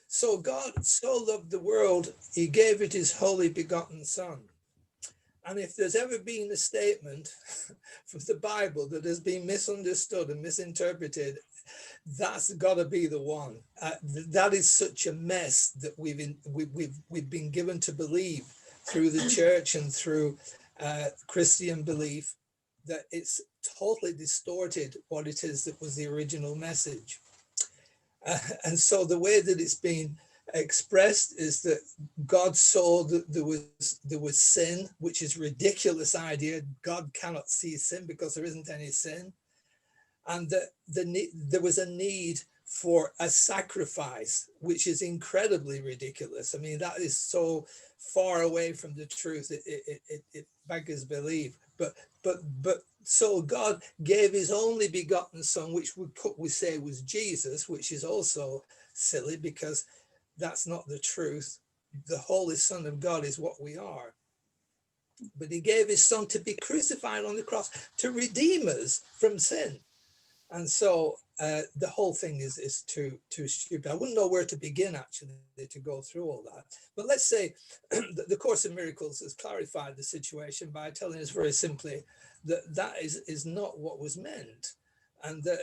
So God so loved the world, he gave it his holy begotten son. And if there's ever been a statement from the Bible that has been misunderstood and misinterpreted, that's got to be the one. That is such a mess that we've been given to believe through the church and through Christian belief, that it's totally distorted what it is that was the original message. And so the way that it's been expressed is that God saw that there was sin, which is a ridiculous idea. God cannot see sin because there isn't any sin. And that there was a need for a sacrifice, which is incredibly ridiculous. I mean, that is so far away from the truth, it beggars belief. But so God gave his only begotten son, which we say was Jesus, which is also silly because that's not the truth. The Holy Son of God is what we are. But he gave his son to be crucified on the cross to redeem us from sin. And so the whole thing is too stupid. I wouldn't know where to begin, actually, to go through all that. But let's say that the Course in Miracles has clarified the situation by telling us very simply that that is not what was meant. And that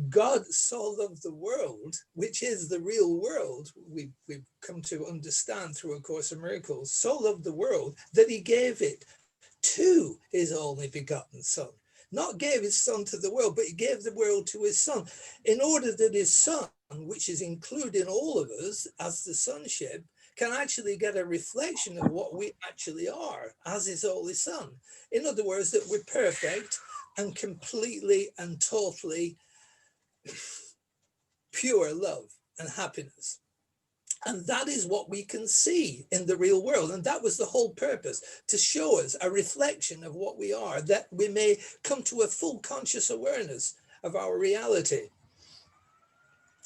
God so loved the world, which is the real world, we've come to understand through A Course in Miracles, so loved the world that he gave it to his only begotten son. Not gave his son to the world, but he gave the world to his son, in order that his son, which is including all of us as the sonship, can actually get a reflection of what we actually are as his only son. In other words, that we're perfect and completely and totally pure love and happiness. And that is what we can see in the real world. And that was the whole purpose, to show us a reflection of what we are, that we may come to a full conscious awareness of our reality.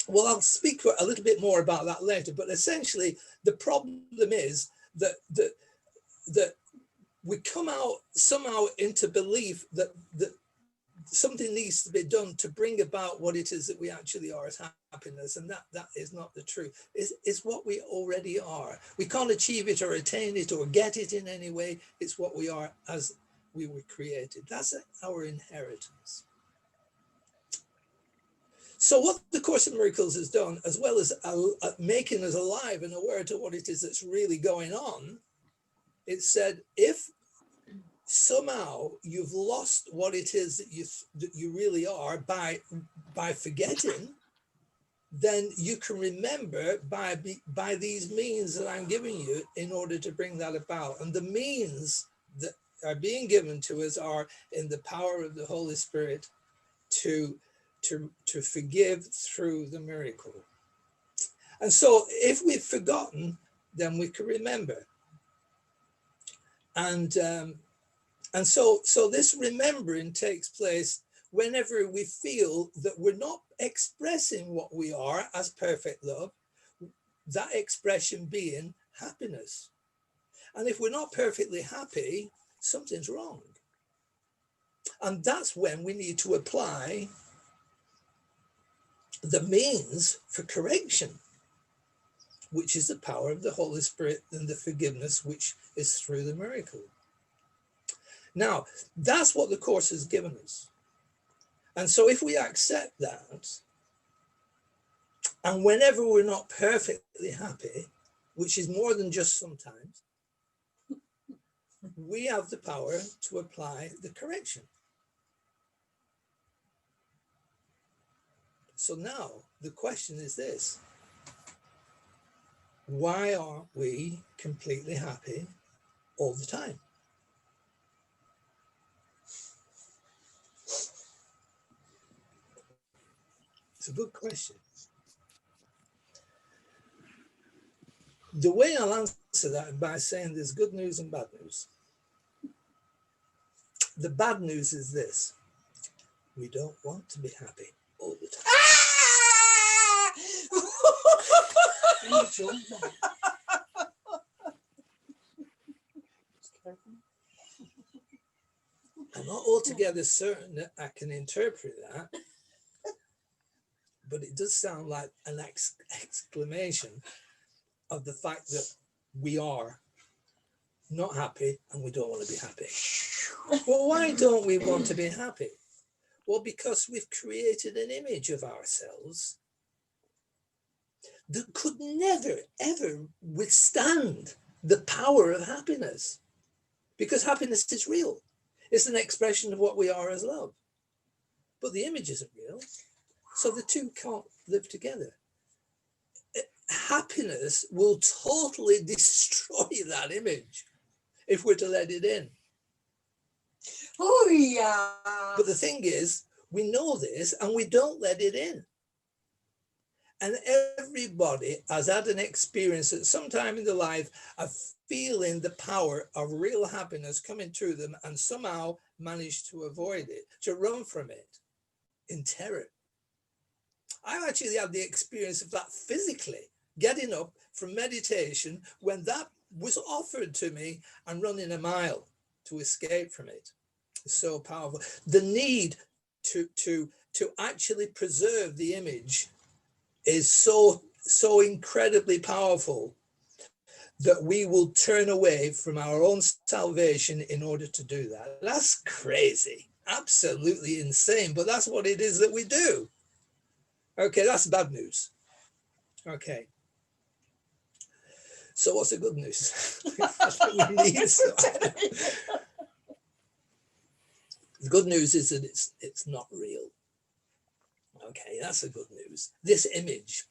Well, I'll speak a little bit more about that later, but essentially the problem is that we come out somehow into belief that something needs to be done to bring about what it is that we actually are as happiness, and that is not the truth. It's what we already are. We can't achieve it or attain it or get it in any way. It's what we are as we were created. That's our inheritance. So what the Course in Miracles has done, as well as making us alive and aware to what it is that's really going on, it said, if somehow you've lost what it is that you really are by forgetting, then you can remember by these means that I'm giving you in order to bring that about. And the means that are being given to us are in the power of the Holy Spirit to forgive through the miracle. And so if we've forgotten, then we can remember. And so this remembering takes place whenever we feel that we're not expressing what we are as perfect love, that expression being happiness. And if we're not perfectly happy, something's wrong. And that's when we need to apply the means for correction, which is the power of the Holy Spirit and the forgiveness, which is through the miracle. Now, that's what the Course has given us. And so if we accept that, and whenever we're not perfectly happy, which is more than just sometimes, we have the power to apply the correction. So now the question is this: why aren't we completely happy all the time? It's a good question. The way I'll answer that by saying there's good news and bad news. The bad news is this: we don't want to be happy all the time. I'm not altogether certain that I can interpret that, but it does sound like an exclamation of the fact that we are not happy and we don't want to be happy. Well, why don't we want to be happy? Well, because we've created an image of ourselves that could never, ever withstand the power of happiness. Because happiness is real. It's an expression of what we are as love. But the image isn't real. So the two can't live together. Happiness will totally destroy that image if we're to let it in. Oh, yeah. But the thing is, we know this and we don't let it in. And everybody has had an experience at some time in their life of feeling the power of real happiness coming to them and somehow managed to avoid it, to run from it in terror. I've actually had the experience of that physically, getting up from meditation when that was offered to me and running a mile to escape from it. It's so powerful. The need to actually preserve the image is so incredibly powerful that we will turn away from our own salvation in order to do that. That's crazy, absolutely insane, but that's what it is that we do. Okay, that's bad news. Okay. So what's the good news? We need some. The good news is that it's not real. Okay, that's the good news. This image,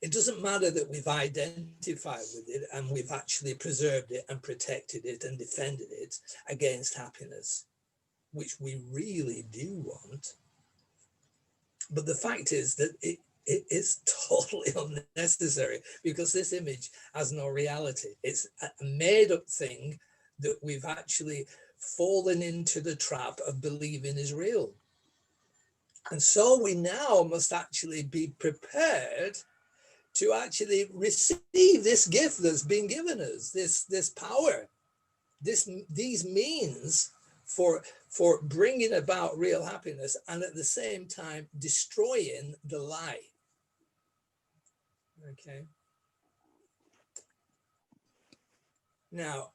it doesn't matter that we've identified with it and we've actually preserved it and protected it and defended it against happiness, which we really do want. But the fact is that it is totally unnecessary because this image has no reality. It's a made up thing that we've actually fallen into the trap of believing is real. And so we now must actually be prepared to actually receive this gift that's been given us, this power, these means for bringing about real happiness and at the same time destroying the lie. Okay. Now,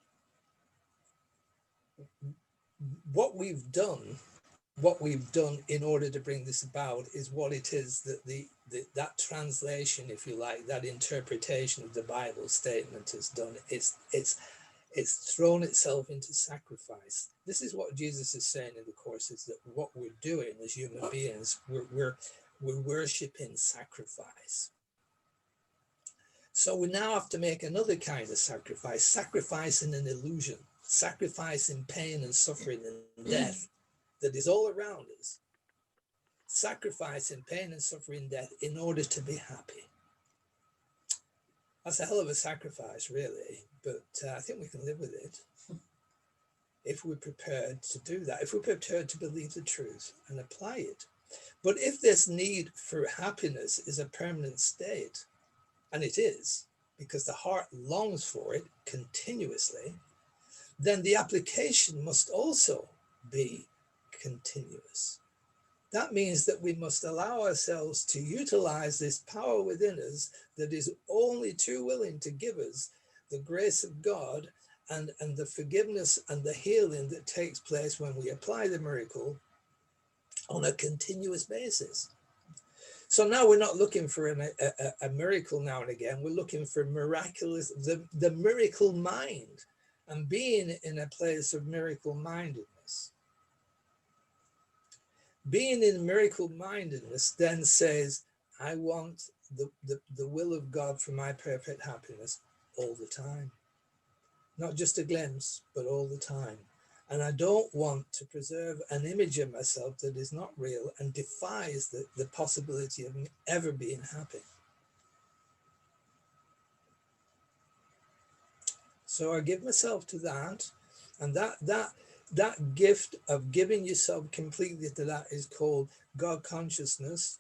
what we've done in order to bring this about is what it is that that translation, if you like, that interpretation of the Bible statement has done. It's thrown itself into sacrifice. This is what Jesus is saying in the Course, is that what we're doing as human beings, we're worshiping sacrifice. So we now have to make another kind of sacrifice in an illusion, sacrifice in pain and suffering and death that is all around us. Sacrifice in pain and suffering, death, in order to be happy. That's a hell of a sacrifice, really, but I think we can live with it if we're prepared to do that, if we're prepared to believe the truth and apply it. But if this need for happiness is a permanent state, and it is, because the heart longs for it continuously, then the application must also be continuous. That means that we must allow ourselves to utilize this power within us that is only too willing to give us the grace of God and the forgiveness and the healing that takes place when we apply the miracle on a continuous basis. So now we're not looking for a miracle now and again. We're looking for miraculous, the miracle mind, and being in a place of miracle mindedness. Being in miracle mindedness then says, I want the will of God for my perfect happiness all the time. Not just a glimpse, but all the time. And I don't want to preserve an image of myself that is not real and defies the possibility of me ever being happy. So I give myself to that, and that gift of giving yourself completely to that is called God consciousness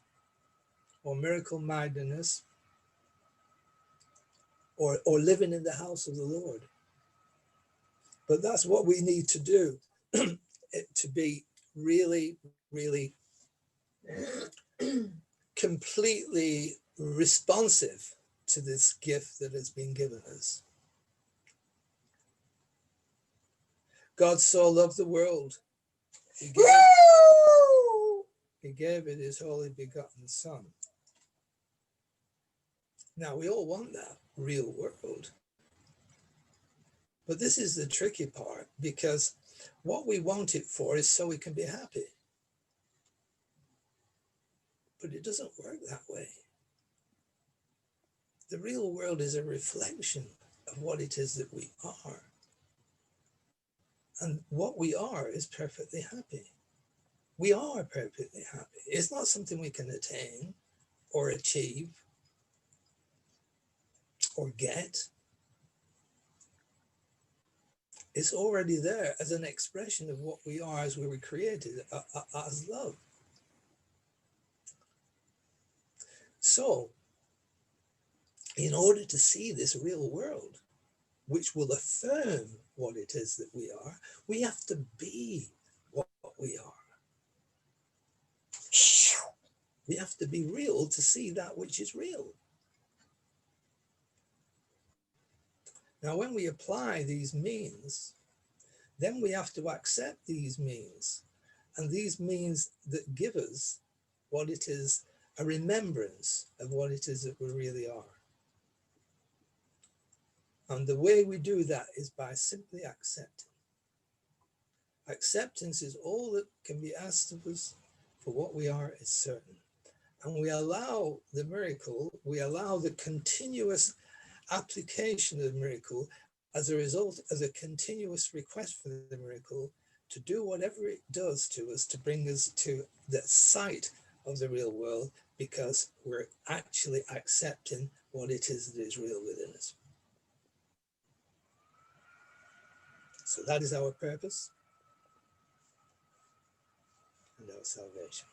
or miracle mindedness or living in the house of the Lord. But that's what we need to do to be really, really completely responsive to this gift that has been given us. God so loved the world, he gave it his only begotten Son. Now, we all want that real world. But this is the tricky part, because what we want it for is so we can be happy. But it doesn't work that way. The real world is a reflection of what it is that we are. And what we are is perfectly happy. We are perfectly happy. It's not something we can attain or achieve or get. It's already there as an expression of what we are as we were created, as love. So, in order to see this real world, which will affirm what it is that we are, we have to be what we are. We have to be real to see that which is real. Now, when we apply these means, then we have to accept these means, and these means that give us what it is, a remembrance of what it is that we really are. And the way we do that is by simply accepting. Acceptance is all that can be asked of us, for what we are is certain. And we allow the miracle, we allow the continuous application of the miracle as a result, as a continuous request for the miracle to do whatever it does to us to bring us to the sight of the real world, because we're actually accepting what it is that is real within us. So that is our purpose and our salvation.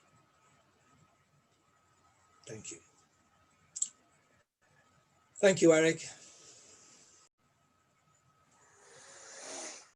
Thank you. Thank you, Eric.